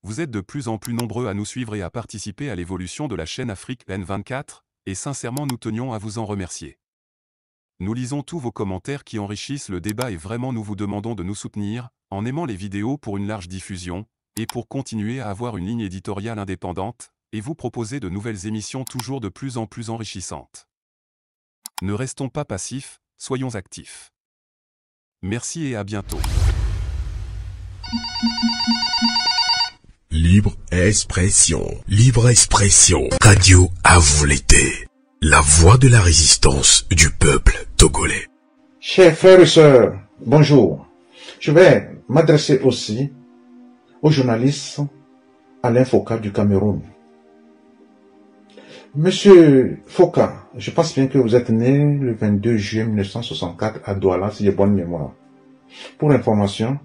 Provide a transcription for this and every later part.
Vous êtes de plus en plus nombreux à nous suivre et à participer à l'évolution de la chaîne Afrique N24, et sincèrement nous tenions à vous en remercier. Nous lisons tous vos commentaires qui enrichissent le débat et vraiment nous vous demandons de nous soutenir, en aimant les vidéos pour une large diffusion, et pour continuer à avoir une ligne éditoriale indépendante, et vous proposer de nouvelles émissions toujours de plus en plus enrichissantes. Ne restons pas passifs, soyons actifs. Merci et à bientôt. Libre expression, radio à vous l'été. La voix de la résistance du peuple togolais. Chers frères et sœurs, bonjour. Je vais m'adresser aussi au journaliste Alain Foka du Cameroun. Monsieur Foka, je pense bien que vous êtes né le 22 juillet 1964 à Douala, si j'ai bonne mémoire. Pour information,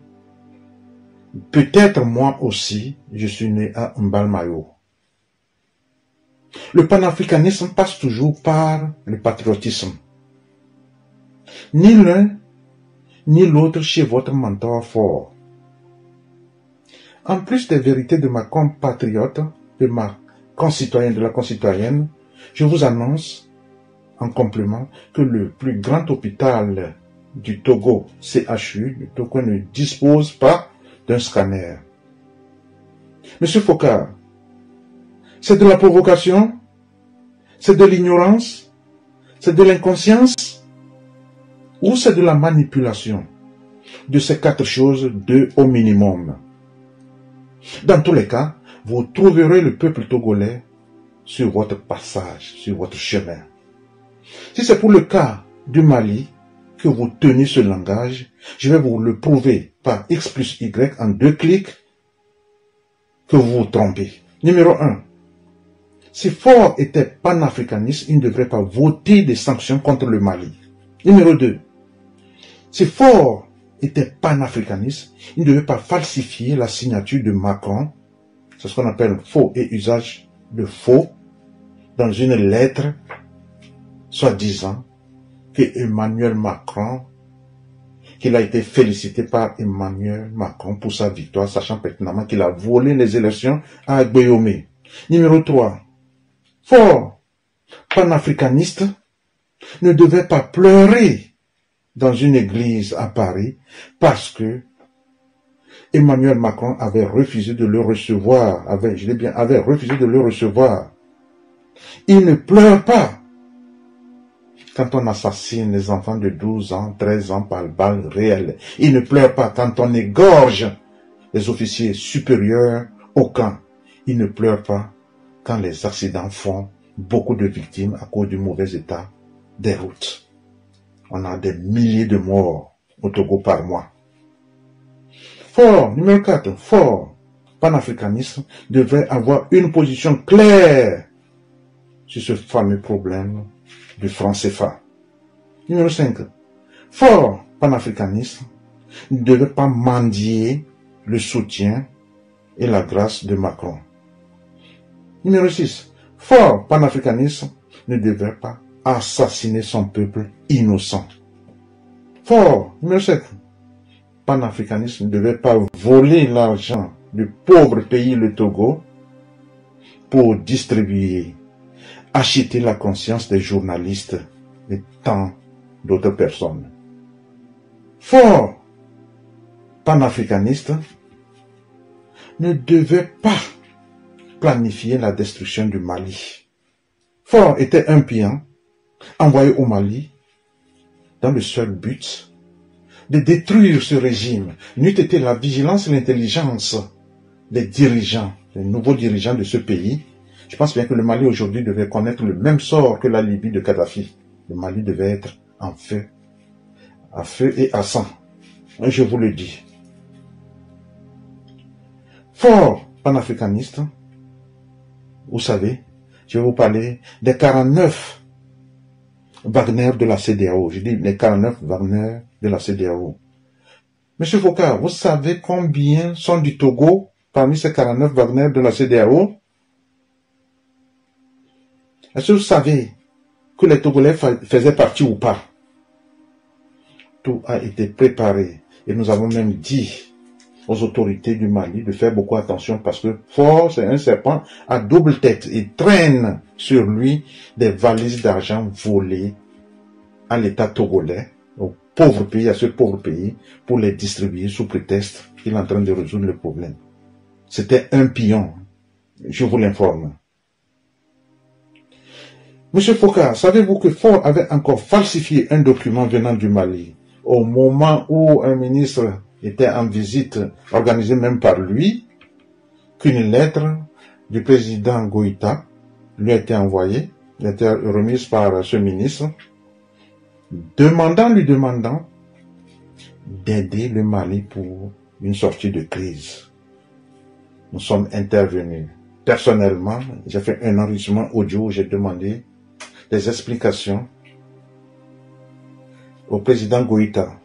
peut-être moi aussi, je suis né à Mbalmayo. Le panafricanisme passe toujours par le patriotisme. Ni l'un, ni l'autre chez votre mentor fort. En plus des vérités de ma compatriote, de ma concitoyenne, de la concitoyenne, je vous annonce en complément que le plus grand hôpital du Togo, CHU, du Togo, ne dispose pas d'un scanner. Monsieur Foka, c'est de la provocation, c'est de l'ignorance, c'est de l'inconscience, ou c'est de la manipulation? De ces quatre choses, deux au minimum. Dans tous les cas, vous trouverez le peuple togolais sur votre passage, sur votre chemin. Si c'est pour le cas du Mali que vous tenez ce langage, je vais vous le prouver par X plus Y en 2 clics que vous vous trompez. Numéro 1. Si Faure était panafricaniste, il ne devrait pas voter des sanctions contre le Mali. Numéro 2. Si Faure était panafricaniste, il ne devait pas falsifier la signature de Macron, c'est ce qu'on appelle faux et usage de faux, dans une lettre, soi-disant, que Emmanuel Macron, qu'il a été félicité par Emmanuel Macron pour sa victoire, sachant pertinemment qu'il a volé les élections à Guéomé. Numéro 3. Faure, panafricaniste, ne devait pas pleurer dans une église à Paris parce que Emmanuel Macron avait refusé de le recevoir, avait refusé de le recevoir. Il ne pleure pas quand on assassine les enfants de 12 ans, 13 ans par balle réelle. Il ne pleure pas quand on égorge les officiers supérieurs au camp. Il ne pleure pas quand les accidents font beaucoup de victimes à cause du mauvais état des routes. On a des milliers de morts au Togo par mois. Faure, numéro 4, Faure, panafricanisme, devrait avoir une position claire sur ce fameux problème du franc CFA. Numéro 5, Faure, panafricanisme, ne devait pas mendier le soutien et la grâce de Macron. Numéro 6, Faure, panafricanisme, ne devait pas assassiner son peuple innocent. Faure, numéro 7, panafricanisme ne devait pas voler l'argent du pauvre pays, le Togo, pour distribuer, acheter la conscience des journalistes et tant d'autres personnes. Faure, panafricaniste, ne devait pas planifier la destruction du Mali. Faure était un pion envoyé au Mali dans le seul but de détruire ce régime. N'eût été la vigilance et l'intelligence des dirigeants, des nouveaux dirigeants de ce pays, je pense bien que le Mali aujourd'hui devait connaître le même sort que la Libye de Kadhafi. Le Mali devait être en feu, à feu et à sang. Et je vous le dis. Faure panafricaniste, vous savez, je vais vous parler des 49 Wagner de la CEDEAO. Je dis les 49 Wagner de la CEDEAO. Monsieur Foka, vous savez combien sont du Togo parmi ces 49 Wagner de la CEDEAO? Est-ce que vous savez que les Togolais faisaient partie ou pas? Tout a été préparé et nous avons même dit aux autorités du Mali de faire beaucoup attention parce que Faure, c'est un serpent à double tête. Il traîne sur lui des valises d'argent volées à l'État togolais, au pauvre pays, à ce pauvre pays, pour les distribuer sous prétexte qu'il est en train de résoudre le problème. C'était un pion, je vous l'informe. Monsieur Foucault, savez-vous que Faure avait encore falsifié un document venant du Mali au moment où un ministre était en visite, organisée même par lui, qu'une lettre du président Goïta lui a été envoyée, elle a été remise par ce ministre, lui demandant d'aider le Mali pour une sortie de crise. Nous sommes intervenus. Personnellement, j'ai fait un enregistrement audio où j'ai demandé des explications au président Goïta.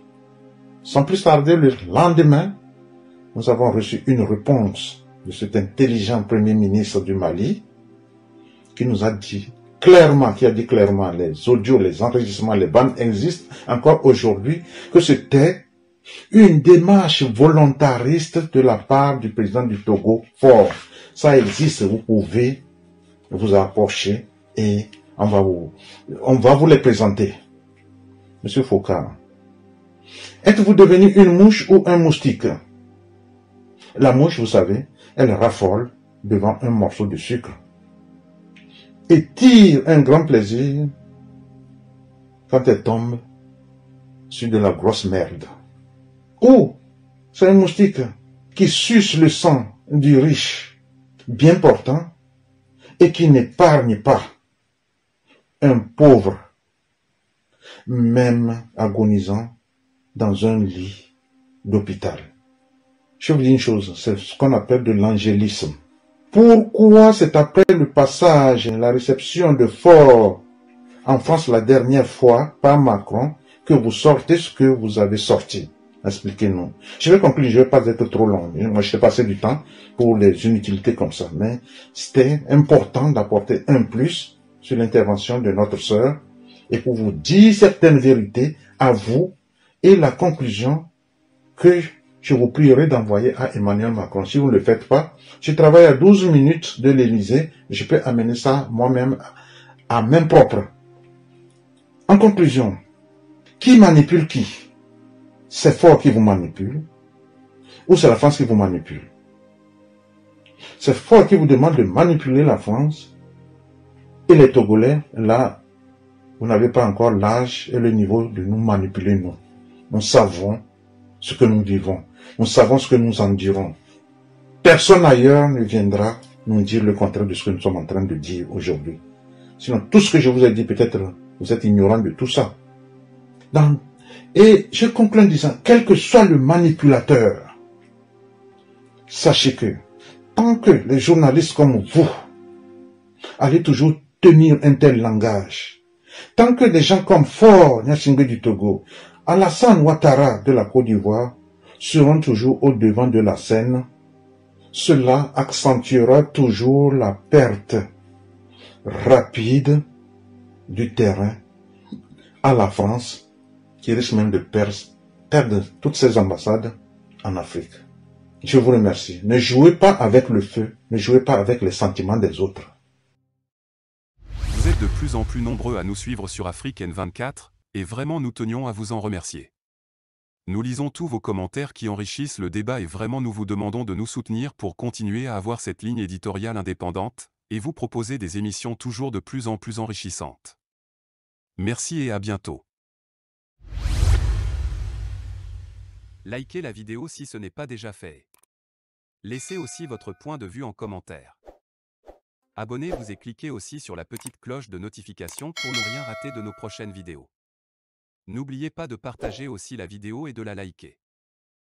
Sans plus tarder, le lendemain, nous avons reçu une réponse de cet intelligent premier ministre du Mali qui nous a dit clairement, les audios, les enregistrements, les bandes existent encore aujourd'hui, que c'était une démarche volontariste de la part du président du Togo, Faure. Ça existe, vous pouvez vous approcher et on va vous les présenter. Monsieur Foucault, êtes-vous devenu une mouche ou un moustique? La mouche, vous savez, elle raffole devant un morceau de sucre et tire un grand plaisir quand elle tombe sur de la grosse merde. Ou c'est un moustique qui suce le sang du riche, bien portant, et qui n'épargne pas un pauvre, même agonisant dans un lit d'hôpital. Je vous dis une chose, c'est ce qu'on appelle de l'angélisme. Pourquoi c'est après le passage, la réception de Faure en France la dernière fois par Macron que vous sortez ce que vous avez sorti? Expliquez-nous. Je vais conclure, je ne vais pas être trop long. Moi, je sais passer du temps pour les inutilités comme ça. Mais c'était important d'apporter un plus sur l'intervention de notre sœur et pour vous dire certaines vérités à vous et la conclusion que je vous prierai d'envoyer à Emmanuel Macron. Si vous ne le faites pas, je travaille à 12 minutes de l'Élysée. Je peux amener ça moi-même à main propre. En conclusion, qui manipule qui? C'est Faure qui vous manipule ou c'est la France qui vous manipule? C'est Faure qui vous demande de manipuler la France et les Togolais, là, vous n'avez pas encore l'âge et le niveau de nous manipuler, nous. Nous savons ce que nous vivons. Nous savons ce que nous en dirons. Personne ailleurs ne viendra nous dire le contraire de ce que nous sommes en train de dire aujourd'hui. Sinon, tout ce que je vous ai dit, peut-être vous êtes ignorant de tout ça. Et je conclue en disant, quel que soit le manipulateur, sachez que tant que les journalistes comme vous allez toujours tenir un tel langage, tant que des gens comme Faure Gnassingbé du Togo, Alassane Ouattara de la Côte d'Ivoire seront toujours au devant de la scène, cela accentuera toujours la perte rapide du terrain à la France, qui risque même de perdre toutes ses ambassades en Afrique. Je vous remercie. Ne jouez pas avec le feu, ne jouez pas avec les sentiments des autres. Vous êtes de plus en plus nombreux à nous suivre sur Afrique N24, et vraiment nous tenions à vous en remercier. Nous lisons tous vos commentaires qui enrichissent le débat et vraiment nous vous demandons de nous soutenir pour continuer à avoir cette ligne éditoriale indépendante, et vous proposer des émissions toujours de plus en plus enrichissantes. Merci et à bientôt. Likez la vidéo si ce n'est pas déjà fait. Laissez aussi votre point de vue en commentaire. Abonnez-vous et cliquez aussi sur la petite cloche de notification pour ne rien rater de nos prochaines vidéos. N'oubliez pas de partager aussi la vidéo et de la liker.